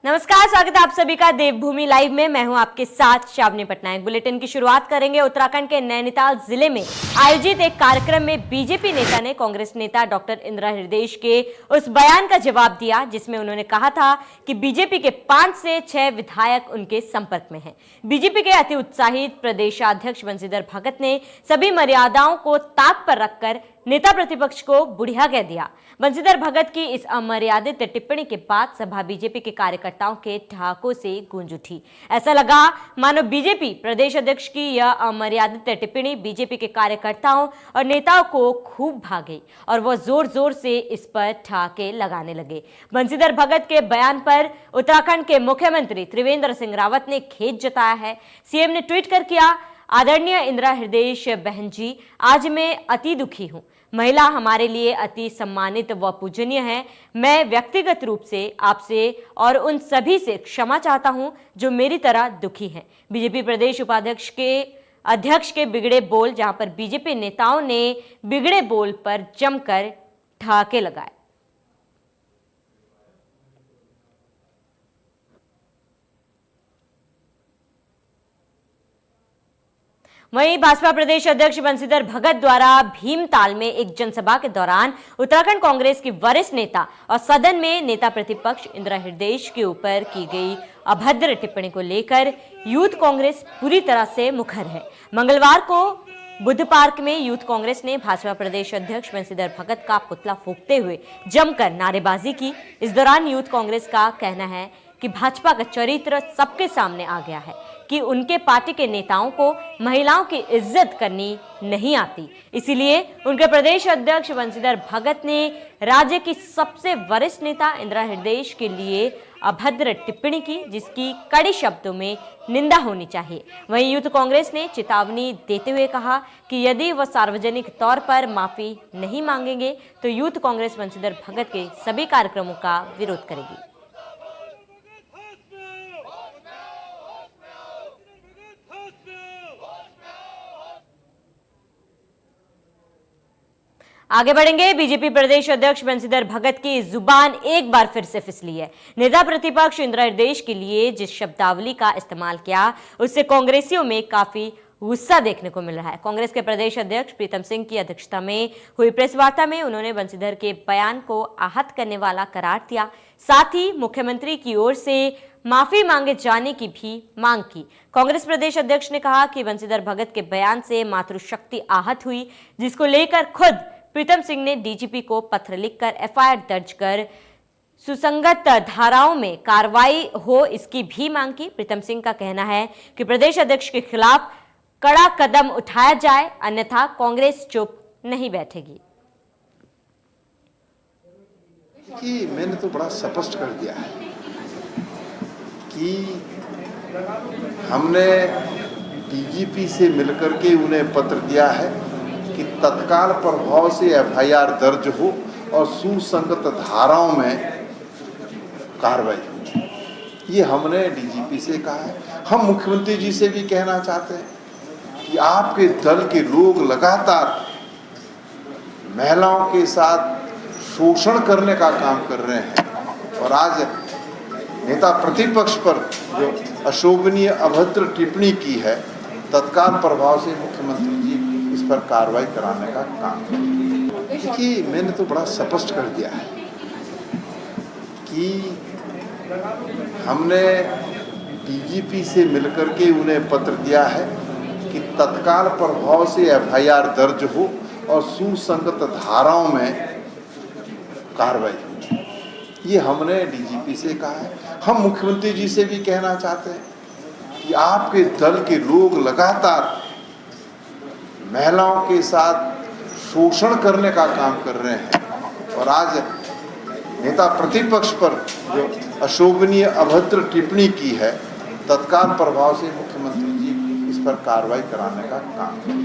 नमस्कार, स्वागत है आप सभी का देवभूमि लाइव में। मैं हूं आपके साथ शावनी पटनायक। बुलेटिन की शुरुआत करेंगे उत्तराखंड के नैनीताल जिले में आयोजित एक कार्यक्रम में बीजेपी नेता ने कांग्रेस नेता डॉक्टर इंदिरा हृदयेश के उस बयान का जवाब दिया जिसमें उन्होंने कहा था कि बीजेपी के 5 से 6 विधायक उनके संपर्क में हैं। बीजेपी के अति उत्साहित प्रदेशाध्यक्ष बंशीधर भगत ने सभी मर्यादाओं को ताक पर रखकर नेता प्रतिपक्ष को बुढ़िया कह दिया। बंशीधर भगत की इस अमर्यादित टिप्पणी के बाद सभा बीजेपी के कार्यकर्ताओं के ठहाकों से गूंज उठी। ऐसा लगा मानो बीजेपी प्रदेश अध्यक्ष की यह अमर्यादित टिप्पणी बीजेपी के कार्यकर्ताओं और नेताओं को खूब भा गई और वह जोर जोर से इस पर ठहाके लगाने लगे। बंशीधर भगत के बयान पर उत्तराखंड के मुख्यमंत्री त्रिवेंद्र सिंह रावत ने खेद जताया है। सीएम ने ट्वीट कर किया, आदरणीय इंदिरा हृदयेश बहन जी, आज मैं अति दुखी हूं। महिला हमारे लिए अति सम्मानित व पूजनीय है। मैं व्यक्तिगत रूप से आपसे और उन सभी से क्षमा चाहता हूं जो मेरी तरह दुखी हैं। बीजेपी प्रदेश उपाध्यक्ष के अध्यक्ष के बिगड़े बोल, जहां पर बीजेपी नेताओं ने बिगड़े बोल पर जमकर ठहाके लगाए। वहीं भाजपा प्रदेश अध्यक्ष बंशीधर भगत द्वारा भीमताल में एक जनसभा के दौरान उत्तराखंड कांग्रेस की वरिष्ठ नेता और सदन में नेता प्रतिपक्ष इंदिरा हृदयेश के ऊपर की गई अभद्र टिप्पणी को लेकर यूथ कांग्रेस पूरी तरह से मुखर है। मंगलवार को बुद्ध पार्क में यूथ कांग्रेस ने भाजपा प्रदेश अध्यक्ष बंशीधर भगत का पुतला फूंकते हुए जमकर नारेबाजी की। इस दौरान यूथ कांग्रेस का कहना है कि भाजपा का चरित्र सबके सामने आ गया है कि उनके पार्टी के नेताओं को महिलाओं की इज्जत करनी नहीं आती। इसीलिए उनके प्रदेश अध्यक्ष बंशीधर भगत ने राज्य की सबसे वरिष्ठ नेता इंदिरा हृदयेश के लिए अभद्र टिप्पणी की, जिसकी कड़ी शब्दों में निंदा होनी चाहिए। वहीं यूथ कांग्रेस ने चेतावनी देते हुए कहा कि यदि वह सार्वजनिक तौर पर माफी नहीं मांगेंगे तो यूथ कांग्रेस बंशीधर भगत के सभी कार्यक्रमों का विरोध करेगी। आगे बढ़ेंगे। बीजेपी प्रदेश अध्यक्ष बंशीधर भगत की जुबान एक बार फिर से फिसली है। नेता प्रतिपक्ष इंदिरा हृदयेश के लिए जिस शब्दावली का इस्तेमाल किया उससे कांग्रेसियों में काफी गुस्सा देखने को मिल रहा है। कांग्रेस के प्रदेश अध्यक्ष प्रीतम सिंह की अध्यक्षता में हुई प्रेस वार्ता में उन्होंने बंशीधर के बयान को आहत करने वाला करार दिया। साथ ही मुख्यमंत्री की ओर से माफी मांगे जाने की भी मांग की। कांग्रेस प्रदेश अध्यक्ष ने कहा कि बंशीधर भगत के बयान से मातृशक्ति आहत हुई, जिसको लेकर खुद प्रीतम सिंह ने डीजीपी को पत्र लिखकर एफआईआर दर्ज कर सुसंगत धाराओं में कार्रवाई हो, इसकी भी मांग की। प्रीतम सिंह का कहना है कि प्रदेश अध्यक्ष के खिलाफ कड़ा कदम उठाया जाए, अन्यथा कांग्रेस चुप नहीं बैठेगी। कि मैंने तो बड़ा स्पष्ट कर दिया है कि हमने डीजीपी से मिलकर के उन्हें पत्र दिया है कि तत्काल प्रभाव से एफआईआर दर्ज हो और सुसंगत धाराओं में कार्रवाई हो। ये हमने डीजीपी से कहा है। हम मुख्यमंत्री जी से भी कहना चाहते हैं कि आपके दल के लोग लगातार महिलाओं के साथ शोषण करने का काम कर रहे हैं और आज नेता प्रतिपक्ष पर जो अशोभनीय अभद्र टिप्पणी की है, तत्काल प्रभाव से मुख्यमंत्री जी इस पर कार्रवाई कराने का काम करें। देखिए, मैंने तो बड़ा स्पष्ट कर दिया है कि हमने डीजीपी से मिलकर के उन्हें पत्र दिया है कि तत्काल प्रभाव से एफआईआर दर्ज हो और सुसंगत धाराओं में कार्रवाई हो। ये हमने डीजीपी से कहा है। हम मुख्यमंत्री जी से भी कहना चाहते हैं कि आपके दल के लोग लगातार महिलाओं के साथ शोषण करने का काम कर रहे हैं और आज नेता प्रतिपक्ष पर जो अशोभनीय अभद्र टिप्पणी की है, तत्काल प्रभाव से मुख्यमंत्री जी इस पर कार्रवाई कराने का काम करें।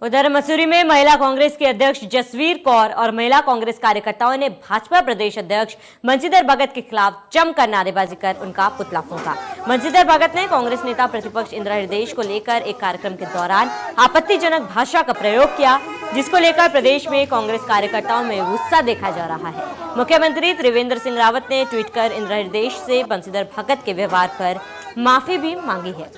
उधर मसूरी में महिला कांग्रेस की अध्यक्ष जसवीर कौर और महिला कांग्रेस कार्यकर्ताओं ने भाजपा प्रदेश अध्यक्ष बंशीधर भगत के खिलाफ जमकर नारेबाजी कर उनका पुतला फूंका। बंशीधर भगत ने कांग्रेस नेता प्रतिपक्ष इंदिरा हृदयेश को लेकर एक कार्यक्रम के दौरान आपत्तिजनक भाषा का प्रयोग किया, जिसको लेकर प्रदेश में कांग्रेस कार्यकर्ताओं में गुस्सा देखा जा रहा है। मुख्यमंत्री त्रिवेंद्र सिंह रावत ने ट्वीट कर इंदिरा हृदयेश से बंशीधर भगत के व्यवहार पर माफी भी मांगी है।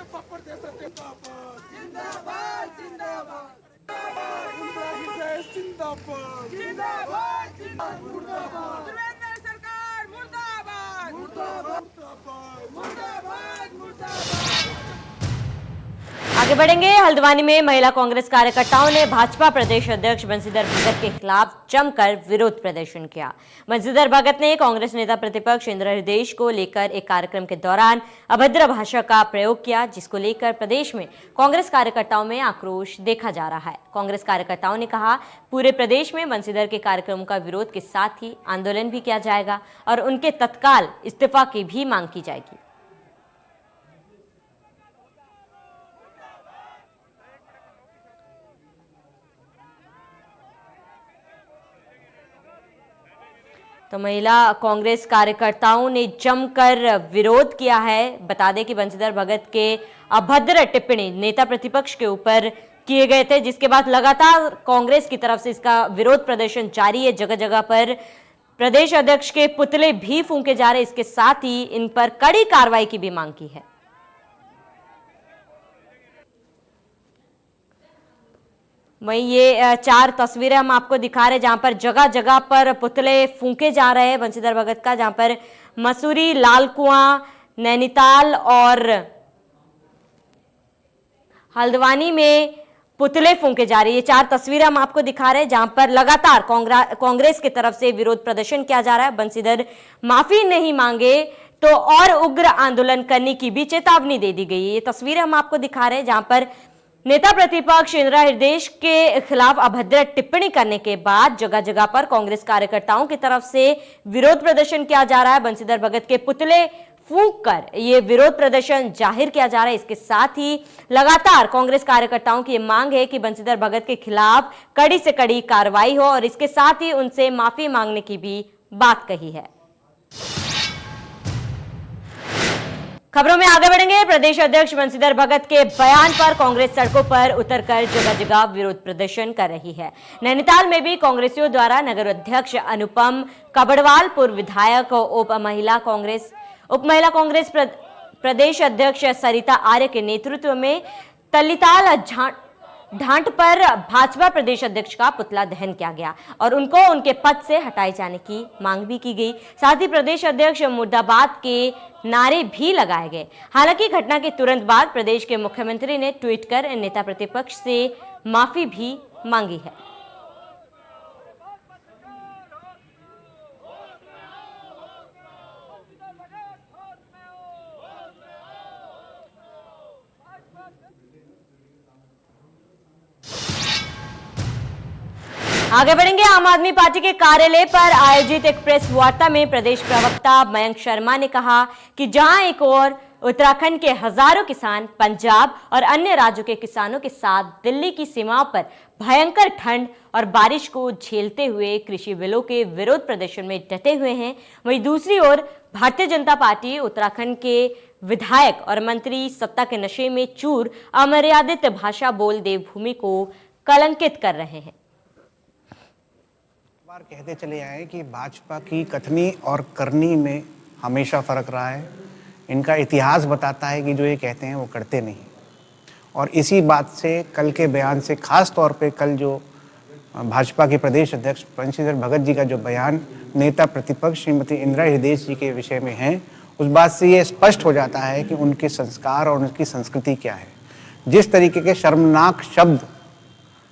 आगे बढ़ेंगे। हल्द्वानी में महिला कांग्रेस कार्यकर्ताओं ने भाजपा प्रदेश अध्यक्ष बंशीधर भगत के खिलाफ जमकर विरोध प्रदर्शन किया। बंशीधर भगत ने कांग्रेस नेता प्रतिपक्ष इंदिरा हृदयेश को लेकर एक कार्यक्रम के दौरान अभद्र भाषा का प्रयोग किया, जिसको लेकर प्रदेश में कांग्रेस कार्यकर्ताओं में आक्रोश देखा जा रहा है। कांग्रेस कार्यकर्ताओं ने कहा, पूरे प्रदेश में बंशीधर के कार्यक्रमों का विरोध के साथ ही आंदोलन भी किया जाएगा और उनके तत्काल इस्तीफा की भी मांग की जाएगी। तो महिला कांग्रेस कार्यकर्ताओं ने जमकर विरोध किया है। बता दें कि बंशीधर भगत के अभद्र टिप्पणी नेता प्रतिपक्ष के ऊपर किए गए थे, जिसके बाद लगातार कांग्रेस की तरफ से इसका विरोध प्रदर्शन जारी है। जगह जगह पर प्रदेश अध्यक्ष के पुतले भी फूंके जा रहे, इसके साथ ही इन पर कड़ी कार्रवाई की भी मांग की है। वहीं ये 4 तस्वीरें हम आपको दिखा रहे हैं जहां पर जगह जगह पर पुतले फूंके जा रहे हैं बंशीधर भगत का, जहां पर मसूरी, लालकुआं, नैनीताल और हल्द्वानी में पुतले फूंके जा रही है। 4 तस्वीरें हम आपको दिखा रहे हैं जहां पर लगातार कांग्रेस की तरफ से विरोध प्रदर्शन किया जा रहा है। बंशीधर माफी नहीं मांगे तो और उग्र आंदोलन करने की भी चेतावनी दे दी गई है। ये तस्वीरें हम आपको दिखा रहे हैं जहां पर नेता प्रतिपक्ष इंदिरा हृदयेश के खिलाफ अभद्र टिप्पणी करने के बाद जगह जगह पर कांग्रेस कार्यकर्ताओं की तरफ से विरोध प्रदर्शन किया जा रहा है। बंशीधर भगत के पुतले फूंक कर ये विरोध प्रदर्शन जाहिर किया जा रहा है। इसके साथ ही लगातार कांग्रेस कार्यकर्ताओं की मांग है कि बंशीधर भगत के खिलाफ कड़ी से कड़ी कार्रवाई हो और इसके साथ ही उनसे माफी मांगने की भी बात कही है। खबरों में आगे बढ़ेंगे। प्रदेश अध्यक्ष बंशीधर भगत के बयान पर कांग्रेस सड़कों पर उतरकर जगह जगह विरोध प्रदर्शन कर रही है। नैनीताल में भी कांग्रेसियों द्वारा नगर अध्यक्ष अनुपम कबड़वाल, पूर्व विधायक, उप महिला कांग्रेस प्रदेश अध्यक्ष सरिता आर्य के नेतृत्व में तल्लीताल ढांट पर भाजपा प्रदेश अध्यक्ष का पुतला दहन किया गया और उनको उनके पद से हटाए जाने की मांग भी की गई। साथ ही प्रदेश अध्यक्ष मुर्दाबाद के नारे भी लगाए गए। हालांकि घटना के तुरंत बाद प्रदेश के मुख्यमंत्री ने ट्वीट कर नेता प्रतिपक्ष से माफी भी मांगी है। आगे बढ़ेंगे। आम आदमी पार्टी के कार्यालय पर आयोजित एक प्रेस वार्ता में प्रदेश प्रवक्ता मयंक शर्मा ने कहा कि जहां एक और उत्तराखंड के हजारों किसान पंजाब और अन्य राज्यों के किसानों के साथ दिल्ली की सीमाओं पर भयंकर ठंड और बारिश को झेलते हुए कृषि बिलों के विरोध प्रदर्शन में डटे हुए हैं, वहीं दूसरी ओर भारतीय जनता पार्टी उत्तराखंड के विधायक और मंत्री सत्ता के नशे में चूर अमर्यादित भाषा बोल देवभूमि को कलंकित कर रहे हैं। बार कहते चले आए कि भाजपा की कथनी और करनी में हमेशा फर्क रहा है। इनका इतिहास बताता है कि जो ये कहते हैं वो करते नहीं, और इसी बात से कल के बयान से, खास तौर पे कल जो भाजपा के प्रदेश अध्यक्ष बंशीधर भगत जी का जो बयान नेता प्रतिपक्ष श्रीमती इंदिरा हृदयेश जी के विषय में है, उस बात से ये स्पष्ट हो जाता है कि उनके संस्कार और उनकी संस्कृति क्या है। जिस तरीके के शर्मनाक शब्द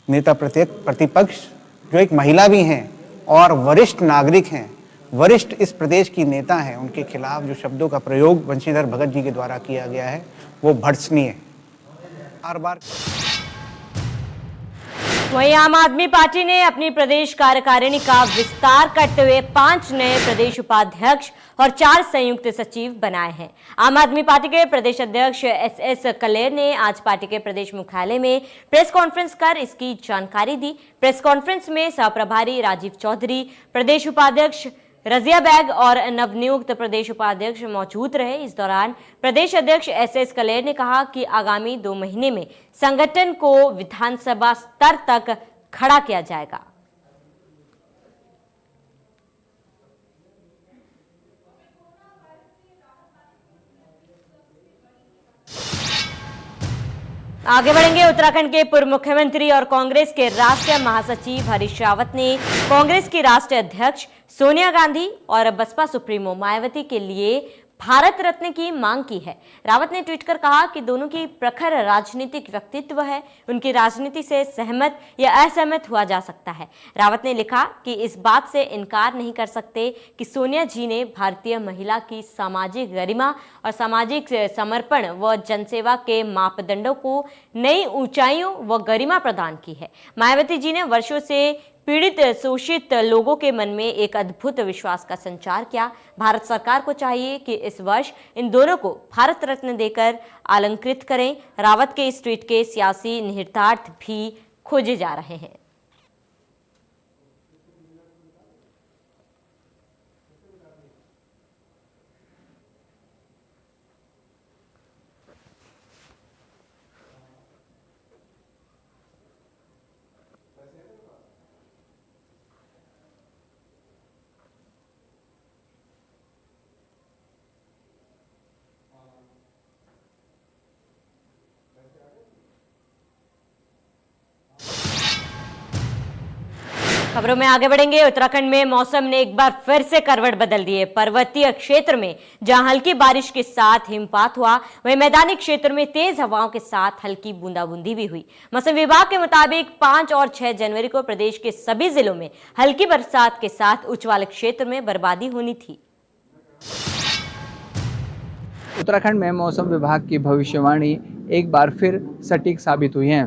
नेता प्रतिपक्ष जो एक महिला भी हैं और वरिष्ठ नागरिक हैं, वरिष्ठ इस प्रदेश की नेता हैं, उनके खिलाफ जो शब्दों का प्रयोग बंशीधर भगत जी के द्वारा किया गया है वो भर्त्सनीय है। बार वहीं आम आदमी पार्टी ने अपनी प्रदेश कार्यकारिणी का विस्तार करते हुए 5 नए प्रदेश उपाध्यक्ष और 4 संयुक्त सचिव बनाए हैं। आम आदमी पार्टी के प्रदेश अध्यक्ष SS कलेर ने आज पार्टी के प्रदेश मुख्यालय में प्रेस कॉन्फ्रेंस कर इसकी जानकारी दी। प्रेस कॉन्फ्रेंस में सह प्रभारी राजीव चौधरी, प्रदेश उपाध्यक्ष रजिया बैग और नवनियुक्त प्रदेश उपाध्यक्ष मौजूद रहे। इस दौरान प्रदेश अध्यक्ष SS कलेर ने कहा कि आगामी 2 महीने में संगठन को विधानसभा स्तर तक खड़ा किया जाएगा। आगे बढ़ेंगे। उत्तराखंड के पूर्व मुख्यमंत्री और कांग्रेस के राष्ट्रीय महासचिव हरीश रावत ने कांग्रेस की राष्ट्रीय अध्यक्ष सोनिया गांधी और बसपा सुप्रीमो मायावती के लिए भारत रत्न की मांग की है। रावत ने ट्वीट कर कहा कि दोनों की प्रखर राजनीतिक व्यक्तित्व है, उनकी राजनीति से सहमत या असहमत हुआ जा सकता है। रावत ने लिखा कि इस बात से इनकार नहीं कर सकते कि सोनिया जी ने भारतीय महिला की सामाजिक गरिमा और सामाजिक समर्पण व जनसेवा के मापदंडों को नई ऊंचाइयों व गरिमा प्रदान की है। मायावती जी ने वर्षों से पीड़ित शोषित लोगों के मन में एक अद्भुत विश्वास का संचार किया। भारत सरकार को चाहिए कि इस वर्ष इन दोनों को भारत रत्न देकर अलंकृत करें। रावत के इस ट्वीट के सियासी निहितार्थ भी खोजे जा रहे हैं। खबरों में आगे बढ़ेंगे। उत्तराखंड में मौसम ने एक बार फिर से करवट बदल दी है। पर्वतीय क्षेत्र में जहां हल्की बारिश के साथ हिमपात हुआ, वहीं मैदानी क्षेत्र में तेज हवाओं के साथ हल्की बूंदाबूंदी भी हुई। मौसम विभाग के मुताबिक 5 और 6 जनवरी को प्रदेश के सभी जिलों में हल्की बरसात के साथ उच्च वाले क्षेत्र में बर्बादी होनी थी। उत्तराखंड में मौसम विभाग की भविष्यवाणी एक बार फिर सटीक साबित हुई है।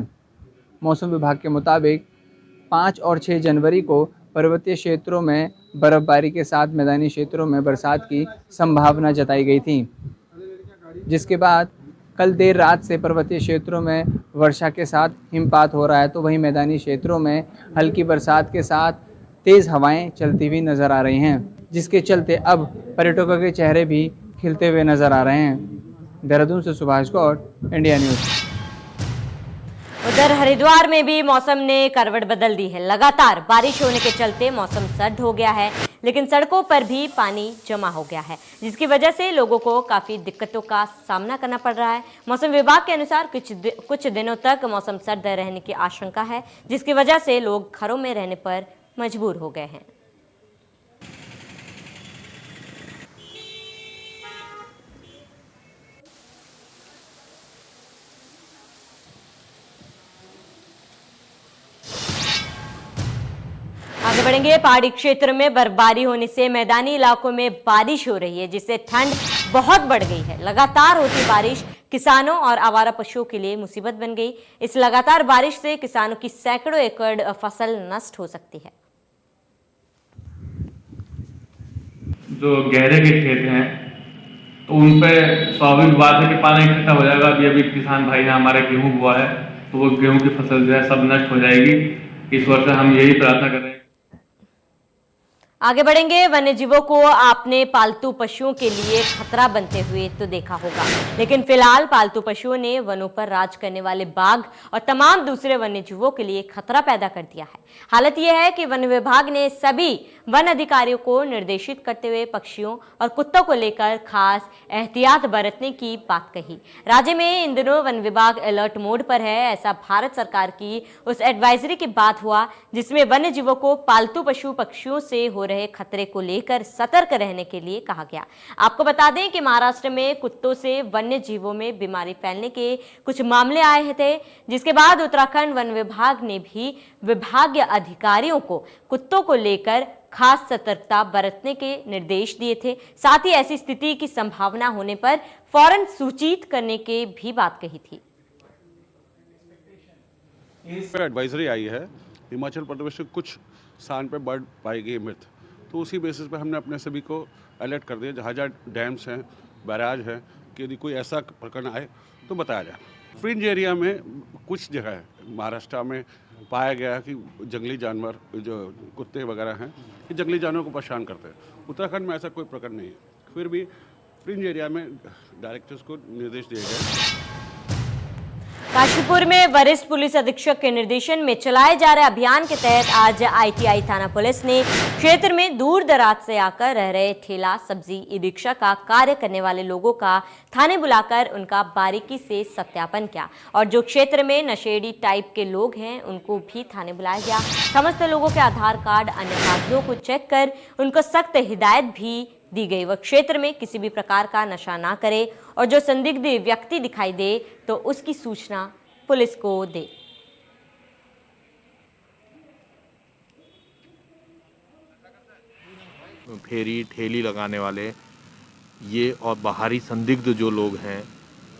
मौसम विभाग के मुताबिक 5 और 6 जनवरी को पर्वतीय क्षेत्रों में बर्फबारी के साथ मैदानी क्षेत्रों में बरसात की संभावना जताई गई थी, जिसके बाद कल देर रात से पर्वतीय क्षेत्रों में वर्षा के साथ हिमपात हो रहा है, तो वहीं मैदानी क्षेत्रों में हल्की बरसात के साथ तेज़ हवाएं चलती हुई नज़र आ रही हैं, जिसके चलते अब पर्यटकों के चेहरे भी खिलते हुए नज़र आ रहे हैं। देहरादून से सुभाष गौड़, इंडिया न्यूज़। उधर हरिद्वार में भी मौसम ने करवट बदल दी है। लगातार बारिश होने के चलते मौसम सर्द हो गया है, लेकिन सड़कों पर भी पानी जमा हो गया है, जिसकी वजह से लोगों को काफी दिक्कतों का सामना करना पड़ रहा है। मौसम विभाग के अनुसार कुछ दिनों तक मौसम सर्द रहने की आशंका है, जिसकी वजह से लोग घरों में रहने पर मजबूर हो गए हैं। आगे बढ़ेंगे। पहाड़ी क्षेत्र में बर्फबारी होने से मैदानी इलाकों में बारिश हो रही है, जिससे ठंड बहुत बढ़ गई है। लगातार होती बारिश किसानों और आवारा पशुओं के लिए मुसीबत बन गई। इस लगातार बारिश से किसानों की सैकड़ों एकड़ फसल नष्ट हो सकती है। जो गहरे के खेत हैं तो उन पे स्वाभाविक बात है कि पानी इकट्ठा हो जाएगा। अभी किसान भाई ने हमारा गेहूं बोआ है, तो वो गेहूं की फसल जो है सब नष्ट हो जाएगी। इस वर्ष हम यही प्रार्थना कर रहे हैं। आगे बढ़ेंगे। वन्य जीवों को आपने पालतू पशुओं के लिए खतरा बनते हुए तो देखा होगा, लेकिन फिलहाल पालतू पशुओं ने वनों पर राज करने वाले बाघ और तमाम दूसरे वन्य जीवों के लिए खतरा पैदा कर दिया है। हालत यह है कि वन विभाग ने सभी वन अधिकारियों को निर्देशित करते हुए पक्षियों और कुत्तों को लेकर खास एहतियात बरतने की बात कही। राज्य में इन दिनों वन विभाग अलर्ट मोड पर है। ऐसा भारत सरकार की उस एडवाइजरी के बाद हुआ जिसमें वन्य जीवों को पालतू पशु पक्षियों से हो रहे खतरे को लेकर सतर्क रहने के लिए कहा गया। आपको बता दें कि महाराष्ट्र में कुत्तों से वन्य जीवों में बीमारी फैलने के कुछ मामले आए थे, जिसके बाद उत्तराखंड वन विभाग ने भी विभागीय अधिकारियों को कुत्तों को लेकर खास सतर्कता बरतने के निर्देश दिए थे। साथ ही ऐसी स्थिति की संभावना होने पर फौरन सूचित करने के भी बात कही थी। एडवाइजरी आई है, हिमाचल प्रदेश के कुछ स्थान पे बर्ड पाई गई मृत, तो उसी बेसिस पे हमने अपने सभी को अलर्ट कर दिया, जहाँ जहाँ डैम्स हैं, बैराज हैं, कि यदि कोई ऐसा प्रकरण आए तो बताया जाए। फ्रिंज एरिया में कुछ जगह महाराष्ट्र में पाया गया कि जंगली जानवर जो कुत्ते वगैरह हैं, ये जंगली जानवरों को परेशान करते हैं। उत्तराखंड में ऐसा कोई प्रकरण नहीं है, फिर भी फ्रिंज एरिया में डायरेक्टर्स को निर्देश दिए गए। काशीपुर में वरिष्ठ पुलिस अधीक्षक के निर्देशन में चलाए जा रहे अभियान के तहत आज आईटीआई थाना पुलिस ने क्षेत्र में दूर दराज से आकर रह रहे ठेला, सब्जी, ई रिक्शा का कार्य करने वाले लोगों का थाने बुलाकर उनका बारीकी से सत्यापन किया और जो क्षेत्र में नशेड़ी टाइप के लोग हैं उनको भी थाने बुलाया गया। समस्त लोगों के आधार कार्ड, अन्य कागजों को चेक कर उनको सख्त हिदायत भी दी गई। वह क्षेत्र में किसी भी प्रकार का नशा ना करे और जो संदिग्ध व्यक्ति दिखाई दे तो उसकी सूचना पुलिस को दे। फेरी ठेली लगाने वाले ये और बाहरी संदिग्ध जो लोग हैं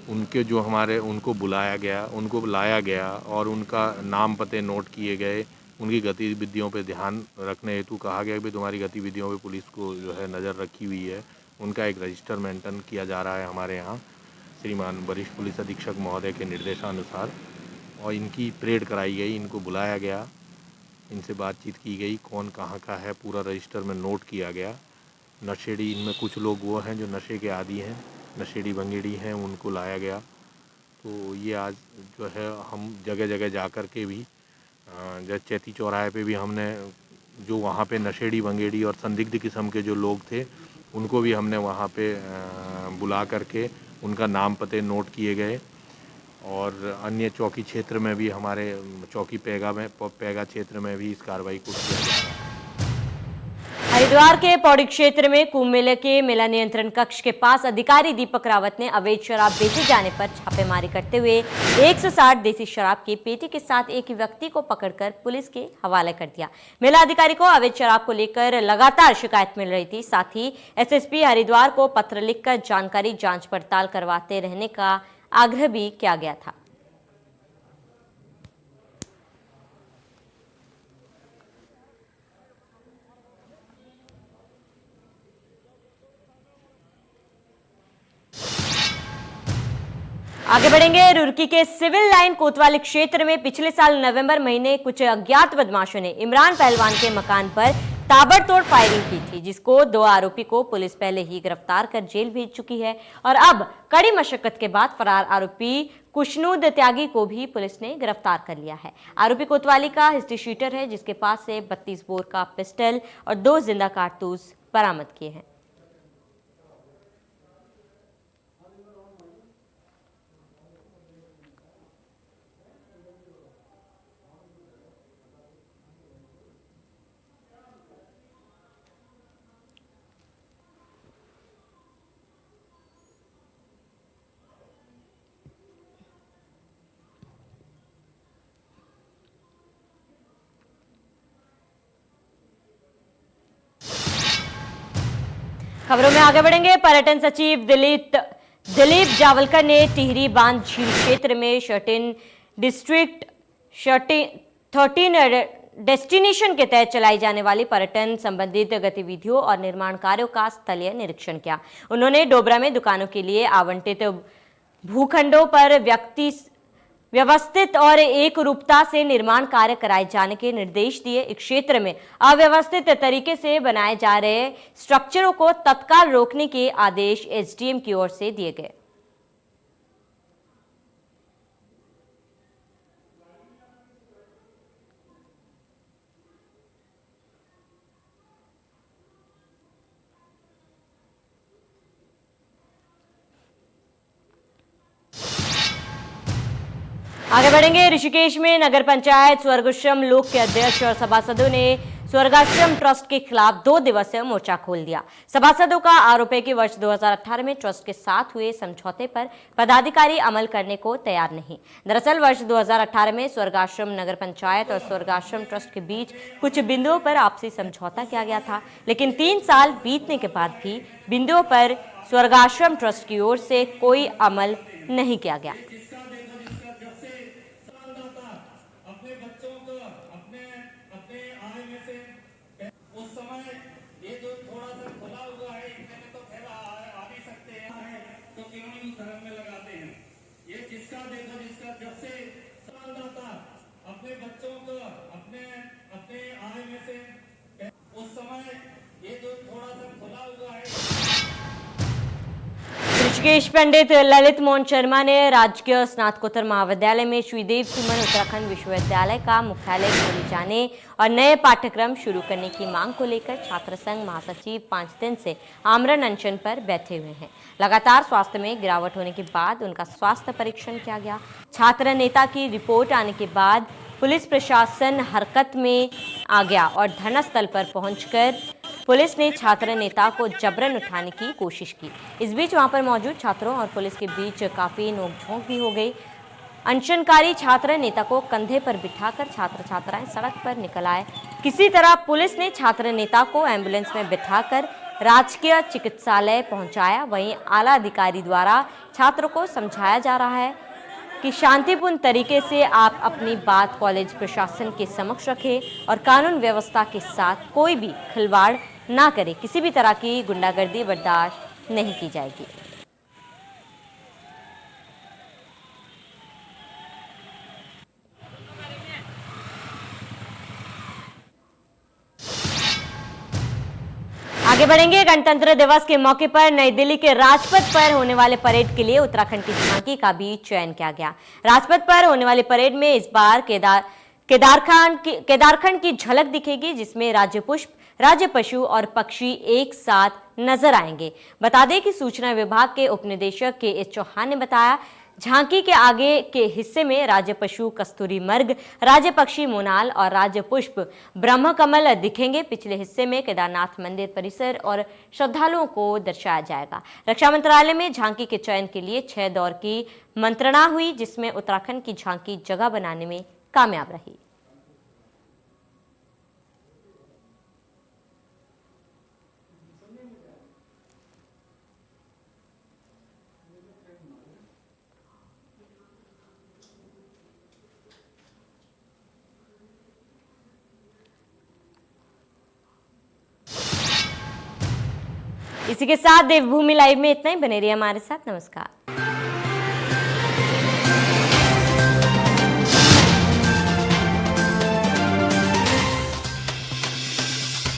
उनके जो उनको बुलाया गया, उनको लाया गया और उनका नाम पते नोट किए गए। उनकी गतिविधियों पे ध्यान रखने हेतु कहा गया कि तुम्हारी गतिविधियों पे पुलिस को जो है नज़र रखी हुई है। उनका एक रजिस्टर मेंटेन किया जा रहा है हमारे यहाँ श्रीमान वरिष्ठ पुलिस अधीक्षक महोदय के निर्देशानुसार, और इनकी परेड कराई गई, इनको बुलाया गया, इनसे बातचीत की गई, कौन कहाँ का है पूरा रजिस्टर में नोट किया गया। नशेड़ी इनमें कुछ लोग वो हैं जो नशे के आदी हैं, नशेड़ी भंगेड़ी हैं, उनको लाया गया। तो ये आज जो है हम जगह जगह जा कर के भी जैसे चैती चौराहे पे भी हमने जो वहाँ पे नशेड़ी भंगेड़ी और संदिग्ध किस्म के जो लोग थे उनको भी हमने वहाँ पे बुला करके उनका नाम पते नोट किए गए। और अन्य चौकी क्षेत्र में भी हमारे चौकी पैगा क्षेत्र में भी इस कार्रवाई को किया जा रहा है। हरिद्वार के पौड़ी क्षेत्र में कुंभ मेले के मेला नियंत्रण कक्ष के पास अधिकारी दीपक रावत ने अवैध शराब बेचे जाने पर छापेमारी करते हुए 160 देसी शराब की पेटी के साथ एक व्यक्ति को पकड़कर पुलिस के हवाले कर दिया। मेला अधिकारी को अवैध शराब को लेकर लगातार शिकायत मिल रही थी। साथ ही एसएसपी हरिद्वार को पत्र लिखकर जानकारी जांच पड़ताल करवाते रहने का आग्रह भी किया गया था। आगे बढ़ेंगे। रुड़की के सिविल लाइन कोतवाली क्षेत्र में पिछले साल नवंबर महीने कुछ अज्ञात बदमाशों ने इमरान पहलवान के मकान पर ताबड़तोड़ फायरिंग की थी, जिसको 2 आरोपी को पुलिस पहले ही गिरफ्तार कर जेल भेज चुकी है और अब कड़ी मशक्कत के बाद फरार आरोपी कुशनूद त्यागी को भी पुलिस ने गिरफ्तार कर लिया है। आरोपी कोतवाली का हिस्ट्री शीटर है, जिसके पास से 32 बोर का पिस्टल और 2 जिंदा कारतूस बरामद किए हैं। खबरों में आगे बढ़ेंगे। पर्यटन सचिव दिलीप जावलकर ने टिहरी बांध झील क्षेत्र में 13 डेस्टिनेशन के तहत चलाई जाने वाली पर्यटन संबंधित गतिविधियों और निर्माण कार्यों का स्थलीय निरीक्षण किया। उन्होंने डोबरा में दुकानों के लिए आवंटित भूखंडों पर व्यवस्थित और एक रूपता से निर्माण कार्य कराए जाने के निर्देश दिए। इस क्षेत्र में अव्यवस्थित तरीके से बनाए जा रहे स्ट्रक्चरों को तत्काल रोकने के आदेश एसडीएम की ओर से दिए गए। आगे बढ़ेंगे। ऋषिकेश में नगर पंचायत स्वर्गाश्रम लोक के अध्यक्ष और सभासदों ने स्वर्गाश्रम ट्रस्ट के खिलाफ 2 दिवसीय मोर्चा खोल दिया। सभासदों का आरोप है कि वर्ष 2018 में ट्रस्ट के साथ हुए समझौते पर पदाधिकारी अमल करने को तैयार नहीं। दरअसल वर्ष 2018 में स्वर्गाश्रम नगर पंचायत और स्वर्गाश्रम ट्रस्ट के बीच कुछ बिंदुओं पर आपसी समझौता किया गया था, लेकिन 3 साल बीतने के बाद भी बिंदुओं पर स्वर्गाश्रम ट्रस्ट की ओर से कोई अमल नहीं किया गया। धर्म में लगाते हैं। ये जिसका देखो जिसका जब से संवाददाता अपने बच्चों को अपने आय में से उस समय ये जो थोड़ा सा खुला हुआ है। ऋषिकेश पंडित ललित मोहन शर्मा ने राजकीय स्नातकोत्तर महाविद्यालय में श्री देव सुमन उत्तराखंड विश्वविद्यालय का मुख्यालय खोले जाने और नए पाठ्यक्रम शुरू करने की मांग को लेकर छात्र संघ महासचिव 5 दिन से आमरण अनशन पर बैठे हुए हैं। लगातार स्वास्थ्य में गिरावट होने के बाद उनका स्वास्थ्य परीक्षण किया गया। छात्र नेता की रिपोर्ट आने के बाद पुलिस प्रशासन हरकत में आ गया और धरना स्थल पर पहुंचकर पुलिस ने छात्र नेता को जबरन उठाने की कोशिश की। इस बीच वहां पर मौजूद छात्रों और पुलिस के बीच काफी नोकझोंक भी हो गई। अनशनकारी छात्र नेता को कंधे पर बिठाकर छात्र छात्राएं सड़क पर निकल आए। किसी तरह पुलिस ने छात्र नेता को एम्बुलेंस में बिठाकर राजकीय चिकित्सालय पहुंचाया। वहीं आला अधिकारी द्वारा छात्रों को समझाया जा रहा है कि शांतिपूर्ण तरीके से आप अपनी बात कॉलेज प्रशासन के समक्ष रखें और कानून व्यवस्था के साथ कोई भी खिलवाड़ ना करे। किसी भी तरह की गुंडागर्दी बर्दाश्त नहीं की जाएगी। आगे बढ़ेंगे। गणतंत्र दिवस के मौके पर नई दिल्ली के राजपथ पर होने वाले परेड के लिए उत्तराखंड की झांकी का भी चयन किया गया। राजपथ पर होने वाली परेड में इस बार केदारखंड की झलक दिखेगी, जिसमें राज्य पुष्प, राज्य पशु और पक्षी एक साथ नजर आएंगे। बता दें कि सूचना विभाग के उप निदेशक के.एस. चौहान ने बताया, झांकी के आगे के हिस्से में राज्य पशु कस्तूरी मृग, राज्य पक्षी मोनाल और राज्य पुष्प ब्रह्मकमल दिखेंगे। पिछले हिस्से में केदारनाथ मंदिर परिसर और श्रद्धालुओं को दर्शाया जाएगा। रक्षा मंत्रालय में झांकी के चयन के लिए 6 दौर की मंत्रणा हुई, जिसमें उत्तराखंड की झांकी जगह बनाने में कामयाब रही। इसी के साथ देवभूमि लाइव में इतना ही। बने रहिए हमारे साथ। नमस्कार।